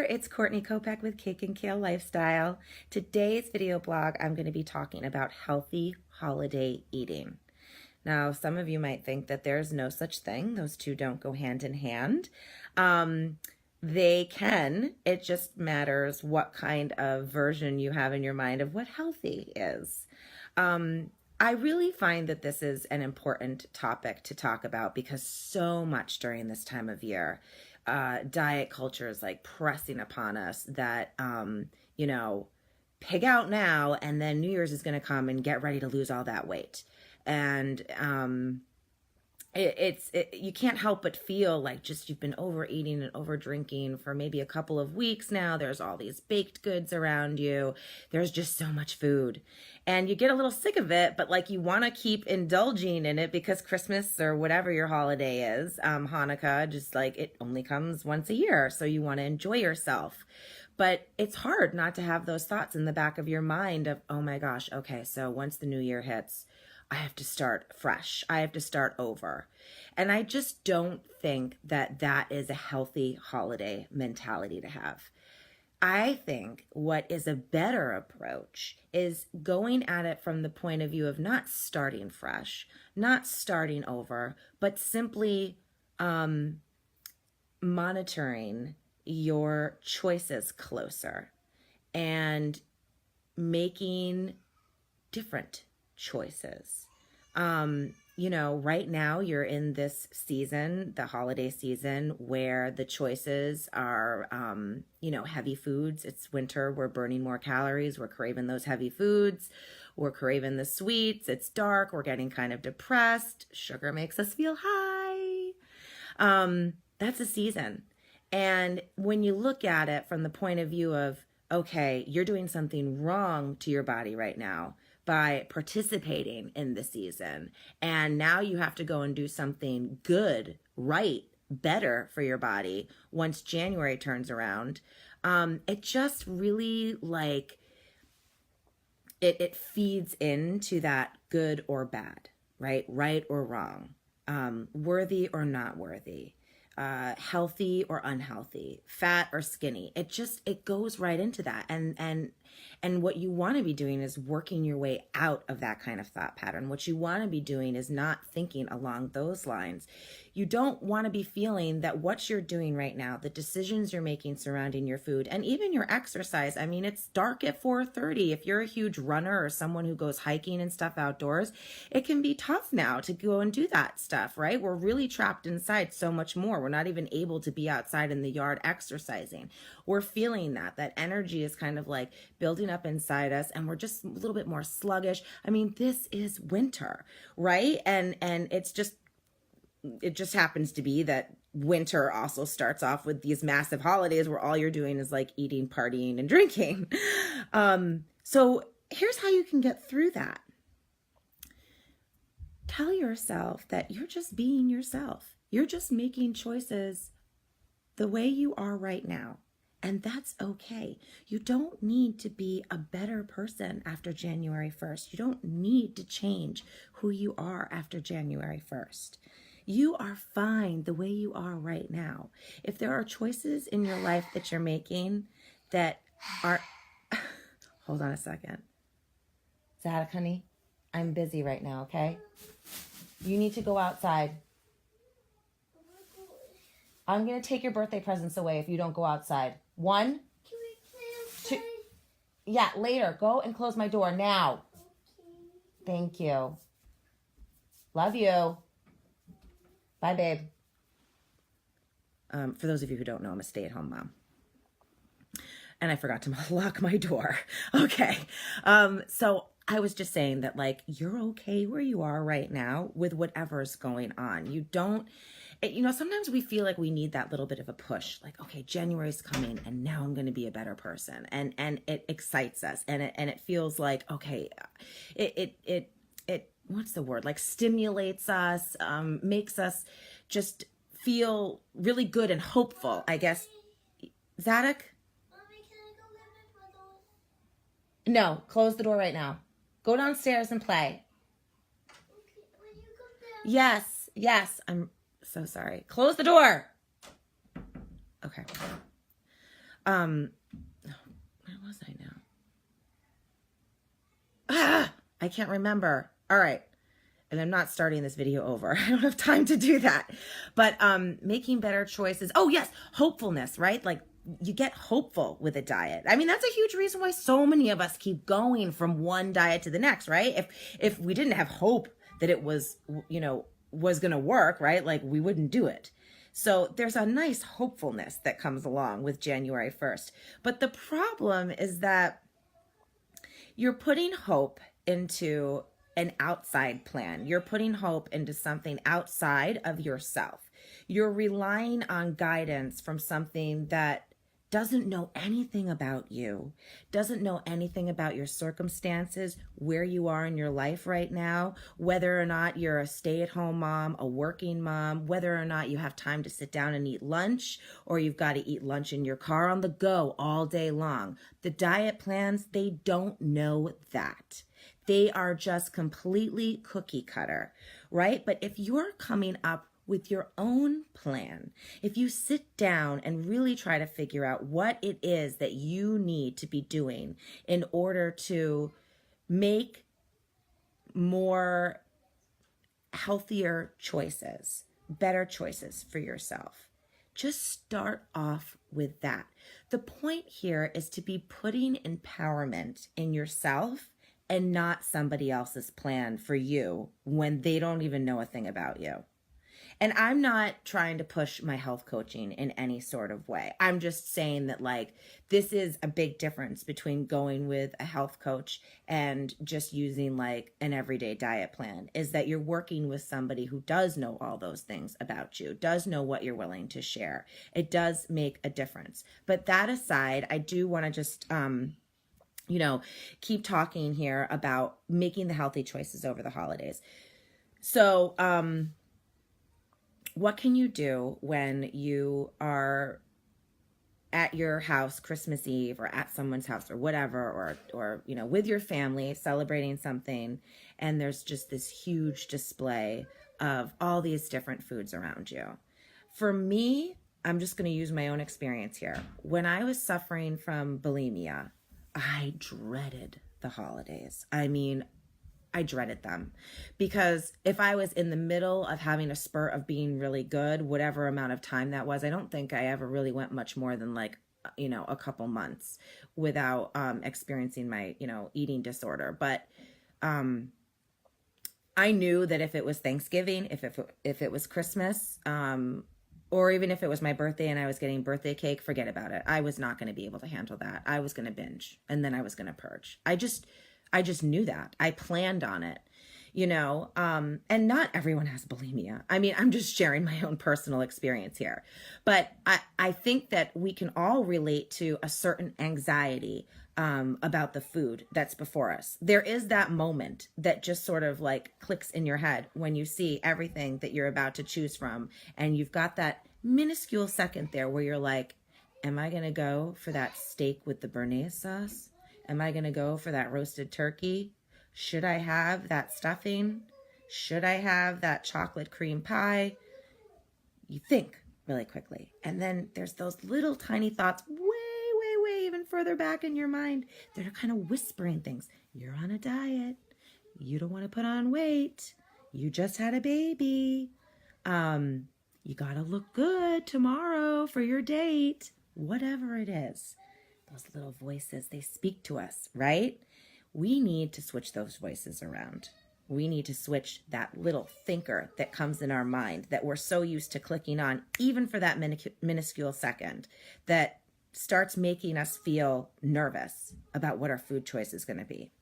there, it's Courtney Kopech with Cake and Kale Lifestyle. Today's video blog, I'm going to be talking about healthy holiday eating. Now, some of you might think that there's no such thing. Those two don't go hand in hand. They can. It just matters what kind of version you have in your mind of what healthy is. I really find that this is an important topic to talk about because so much during this time of year, diet culture is like pressing upon us that, pig out now and then New Year's is going to come and get ready to lose all that weight. And you can't help but feel like just you've been overeating and over drinking for maybe a couple of weeks now. There's all these baked goods around you. There's just so much food and you get a little sick of it, but like you want to keep indulging in it because Christmas or whatever your holiday is, Hanukkah, just like it only comes once a year. So you want to enjoy yourself. But it's hard not to have those thoughts in the back of your mind of, oh my gosh, okay, so once the new year hits, I have to start fresh. I have to start over. And I just don't think that that is a healthy holiday mentality to have. I think what is a better approach is going at it from the point of view of not starting fresh, not starting over, but simply monitoring your choices closer and making different choices. Right now you're in this season, the holiday season, where the choices are, heavy foods. It's winter. We're burning more calories. We're craving those heavy foods. We're craving the sweets. It's dark. We're getting kind of depressed. Sugar makes us feel high. That's a season. And when you look at it from the point of view of, okay, you're doing something wrong to your body right now by participating in the season. And now you have to go and do something good, right, better for your body once January turns around. It just really it feeds into that good or bad, right or wrong, worthy or not worthy. Healthy or unhealthy, fat or skinny. It goes right into that. And what you want to be doing is working your way out of that kind of thought pattern. What you want to be doing is not thinking along those lines. You don't want to be feeling that what you're doing right now, the decisions you're making surrounding your food and even your exercise. I mean, it's dark at 4:30. If you're a huge runner or someone who goes hiking and stuff outdoors, it can be tough now to go and do that stuff, right? We're really trapped inside so much more. We're not even able to be outside in the yard exercising. We're feeling that energy is kind of like building up inside us and we're just a little bit more sluggish. I mean, this is winter, right? And it just happens to be that winter also starts off with these massive holidays where all you're doing is like eating, partying, and drinking. So here's how you can get through that. Tell yourself that you're just being yourself. You're just making choices the way you are right now. And that's okay. You don't need to be a better person after January 1st. You don't need to change who you are after January 1st. You are fine the way you are right now. If there are choices in your life that you're making that are... Hold on a second. Zadok, honey, I'm busy right now, okay? You need to go outside. I'm going to take your birthday presents away if you don't go outside. 1, Can we 2... Yeah, later. Go and close my door now. Okay. Thank you. Love you. Bye, babe. For those of you who don't know, I'm a stay-at-home mom. And I forgot to lock my door. Okay. So I was just saying that, you're okay where you are right now with whatever's going on. You don't... sometimes we feel like we need that little bit of a push, like, okay, January's coming and now I'm going to be a better person. And it excites us and it feels like, okay, it what's the word? Like stimulates us, makes us just feel really good and hopeful, I guess. Zadok? Mommy, can I go get my puzzles? No, close the door right now. Go downstairs and play. Okay, when you come down. Yes, I'm so sorry. Close the door. Okay. Where was I now? I can't remember. All right. And I'm not starting this video over. I don't have time to do that. But making better choices. Oh, yes. Hopefulness, right? Like you get hopeful with a diet. I mean, that's a huge reason why so many of us keep going from one diet to the next, right? If we didn't have hope that it was, was going to work, right? Like we wouldn't do it. So there's a nice hopefulness that comes along with January 1st. But the problem is that you're putting hope into an outside plan. You're putting hope into something outside of yourself. You're relying on guidance from something that doesn't know anything about you, doesn't know anything about your circumstances, where you are in your life right now, whether or not you're a stay-at-home mom, a working mom, whether or not you have time to sit down and eat lunch, or you've got to eat lunch in your car on the go all day long. The diet plans, they don't know that. They are just completely cookie cutter, right? But if you're coming up with your own plan, if you sit down and really try to figure out what it is that you need to be doing in order to make more healthier choices, better choices for yourself, just start off with that. The point here is to be putting empowerment in yourself and not somebody else's plan for you when they don't even know a thing about you. And I'm not trying to push my health coaching in any sort of way. I'm just saying that like this is a big difference between going with a health coach and just using like an everyday diet plan, is that you're working with somebody who does know all those things about you, does know what you're willing to share. It does make a difference. But that aside, I do want to just keep talking here about making the healthy choices over the holidays. So, what can you do when you are at your house Christmas Eve or at someone's house or whatever, or with your family celebrating something, and there's just this huge display of all these different foods around you? For me, I'm just going to use my own experience here. When I was suffering from bulimia, I dreaded the holidays. I mean, I dreaded them, because if I was in the middle of having a spurt of being really good, whatever amount of time that was, I don't think I ever really went much more than like, a couple months without experiencing my, eating disorder. But I knew that if it was Thanksgiving, if it was Christmas, or even if it was my birthday and I was getting birthday cake, forget about it. I was not going to be able to handle that. I was going to binge, and then I was going to purge. I just knew that. I planned on it, and not everyone has bulimia. I mean, I'm just sharing my own personal experience here. But I think that we can all relate to a certain anxiety about the food that's before us. There is that moment that just sort of like clicks in your head when you see everything that you're about to choose from. And you've got that minuscule second there where you're like, am I going to go for that steak with the béarnaise sauce? Am I going to go for that roasted turkey? Should I have that stuffing? Should I have that chocolate cream pie? You think really quickly. And then there's those little tiny thoughts way even further back in your mind that are kind of whispering things. You're on a diet. You don't want to put on weight. You just had a baby. You got to look good tomorrow for your date. Whatever it is. Those little voices, they speak to us, right? We need to switch those voices around. We need to switch that little thinker that comes in our mind that we're so used to clicking on, even for that minuscule second, that starts making us feel nervous about what our food choice is going to be.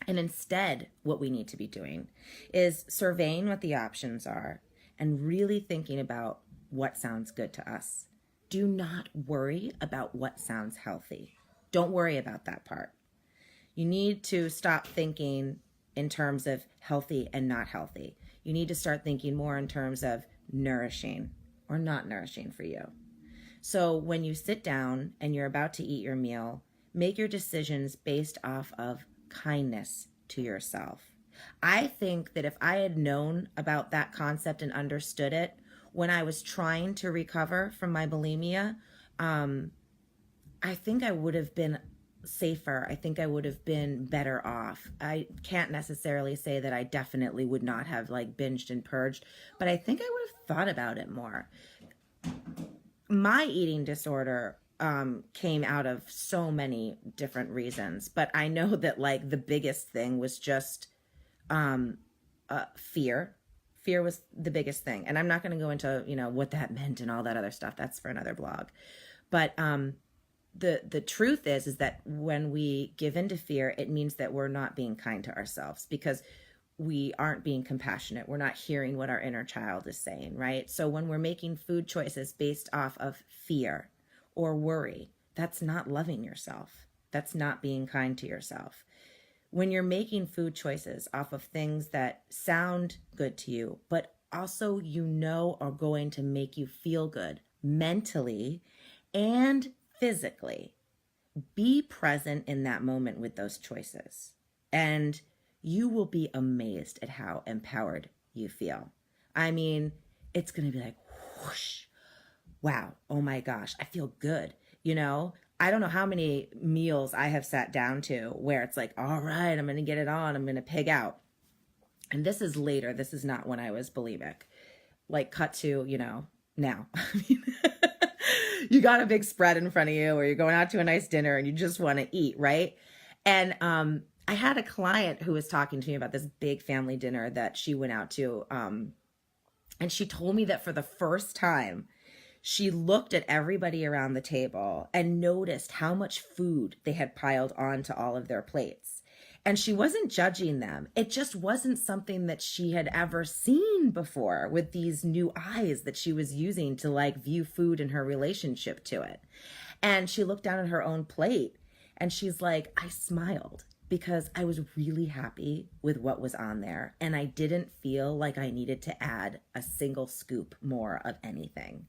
And instead, what we need to be doing is surveying what the options are and really thinking about what sounds good to us. Do not worry about what sounds healthy. Don't worry about that part. You need to stop thinking in terms of healthy and not healthy. You need to start thinking more in terms of nourishing or not nourishing for you. So when you sit down and you're about to eat your meal, make your decisions based off of kindness to yourself. I think that if I had known about that concept and understood it when I was trying to recover from my bulimia, I think I would have been safer. I think I would have been better off. I can't necessarily say that I definitely would not have like binged and purged, but I think I would have thought about it more. My eating disorder came out of so many different reasons, but I know that like the biggest thing was just fear. Fear was the biggest thing, and I'm not going to go into what that meant and all that other stuff. That's for another blog. But the truth is that when we give in to fear, it means that we're not being kind to ourselves, because we aren't being compassionate. We're not hearing what our inner child is saying, right? So when we're making food choices based off of fear or worry, that's not loving yourself. That's not being kind to yourself. When you're making food choices off of things that sound good to you, but also are going to make you feel good mentally and physically, be present in that moment with those choices, and you will be amazed at how empowered you feel. I mean, it's going to be like, whoosh, wow, oh my gosh, I feel good. I don't know how many meals I have sat down to where it's like, all right, I'm going to get it on. I'm going to pig out. And this is later. This is not when I was bulimic. Like, cut to, now. You got a big spread in front of you, or you're going out to a nice dinner and you just want to eat, right? And I had a client who was talking to me about this big family dinner that she went out to. And she told me that for the first time, she looked at everybody around the table and noticed how much food they had piled onto all of their plates. And she wasn't judging them. It just wasn't something that she had ever seen before with these new eyes that she was using to like view food and her relationship to it. And she looked down at her own plate and she's like, I smiled because I was really happy with what was on there. And I didn't feel like I needed to add a single scoop more of anything.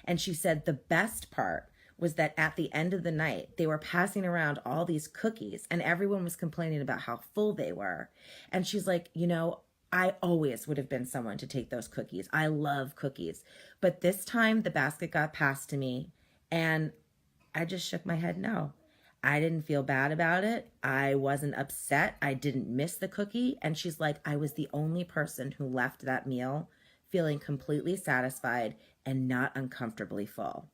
And she said the best part was that at the end of the night, they were passing around all these cookies and everyone was complaining about how full they were. And she's like, I always would have been someone to take those cookies. I love cookies. But this time the basket got passed to me and I just shook my head no. I didn't feel bad about it. I wasn't upset. I didn't miss the cookie. And she's like, I was the only person who left that meal feeling completely satisfied and not uncomfortably full.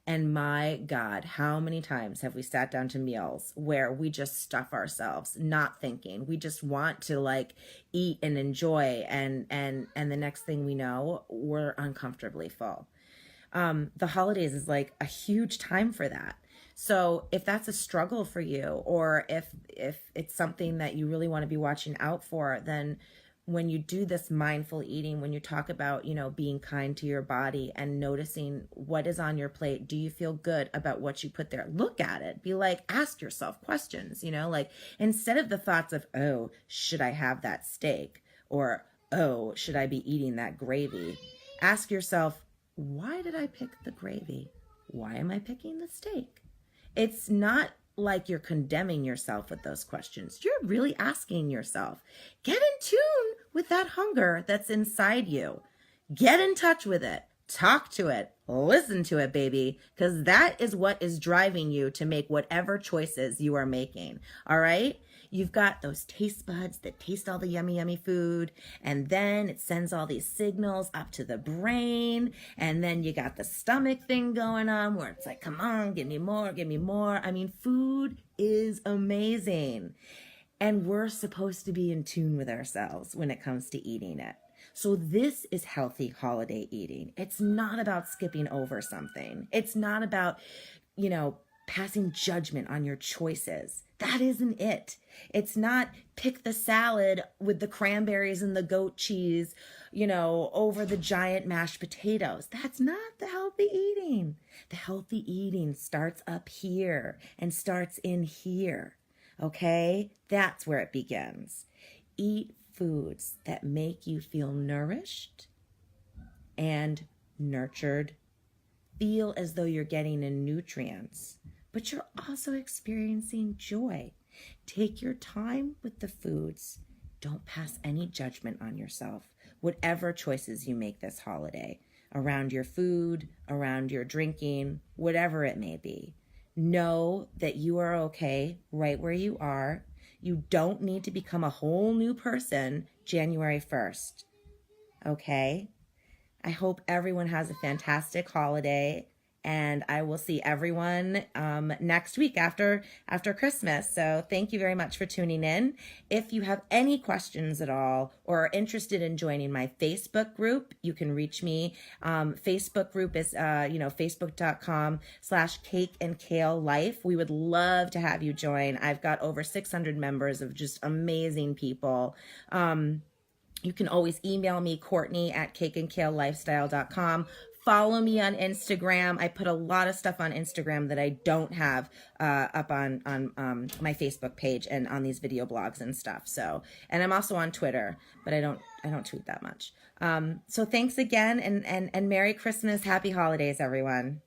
And my God, how many times have we sat down to meals where we just stuff ourselves, not thinking. We just want to like eat and enjoy. And the next thing we know, we're uncomfortably full. The holidays is like a huge time for that. So if that's a struggle for you, or if it's something that you really want to be watching out for, then when you do this mindful eating, when you talk about, being kind to your body and noticing what is on your plate, do you feel good about what you put there? Look at it. Be like, ask yourself questions, like instead of the thoughts of, oh, should I have that steak? Or, oh, should I be eating that gravy? Ask yourself, why did I pick the gravy? Why am I picking the steak? It's not like you're condemning yourself with those questions. You're really asking yourself, get in tune with that hunger that's inside you. Get in touch with it. Talk to it. Listen to it, baby, because that is what is driving you to make whatever choices you are making. All right? You've got those taste buds that taste all the yummy, yummy food, and then it sends all these signals up to the brain, and then you got the stomach thing going on where it's like, come on, give me more, give me more. I mean, food is amazing, and we're supposed to be in tune with ourselves when it comes to eating it. So this is healthy holiday eating. It's not about skipping over something. It's not about, passing judgment on your choices. That isn't it. It's not pick the salad with the cranberries and the goat cheese, over the giant mashed potatoes. That's not the healthy eating. The healthy eating starts up here and starts in here. Okay? That's where it begins. Eat foods that make you feel nourished and nurtured. Feel as though you're getting in nutrients, but you're also experiencing joy. Take your time with the foods. Don't pass any judgment on yourself. Whatever choices you make this holiday, around your food, around your drinking, whatever it may be, know that you are okay right where you are. You don't need to become a whole new person January 1st. Okay? I hope everyone has a fantastic holiday, and I will see everyone next week after Christmas. So thank you very much for tuning in. If you have any questions at all or are interested in joining my Facebook group, you can reach me. Facebook group is, facebook.com/Cake and Kale Life. We would love to have you join. I've got over 600 members of just amazing people. You can always email me, Courtney@cakeandkalelifestyle.com. Follow me on Instagram. I put a lot of stuff on Instagram that I don't have up on my Facebook page and on these video blogs and stuff. So, and I'm also on Twitter, but I don't tweet that much. So thanks again, and Merry Christmas, Happy Holidays, everyone.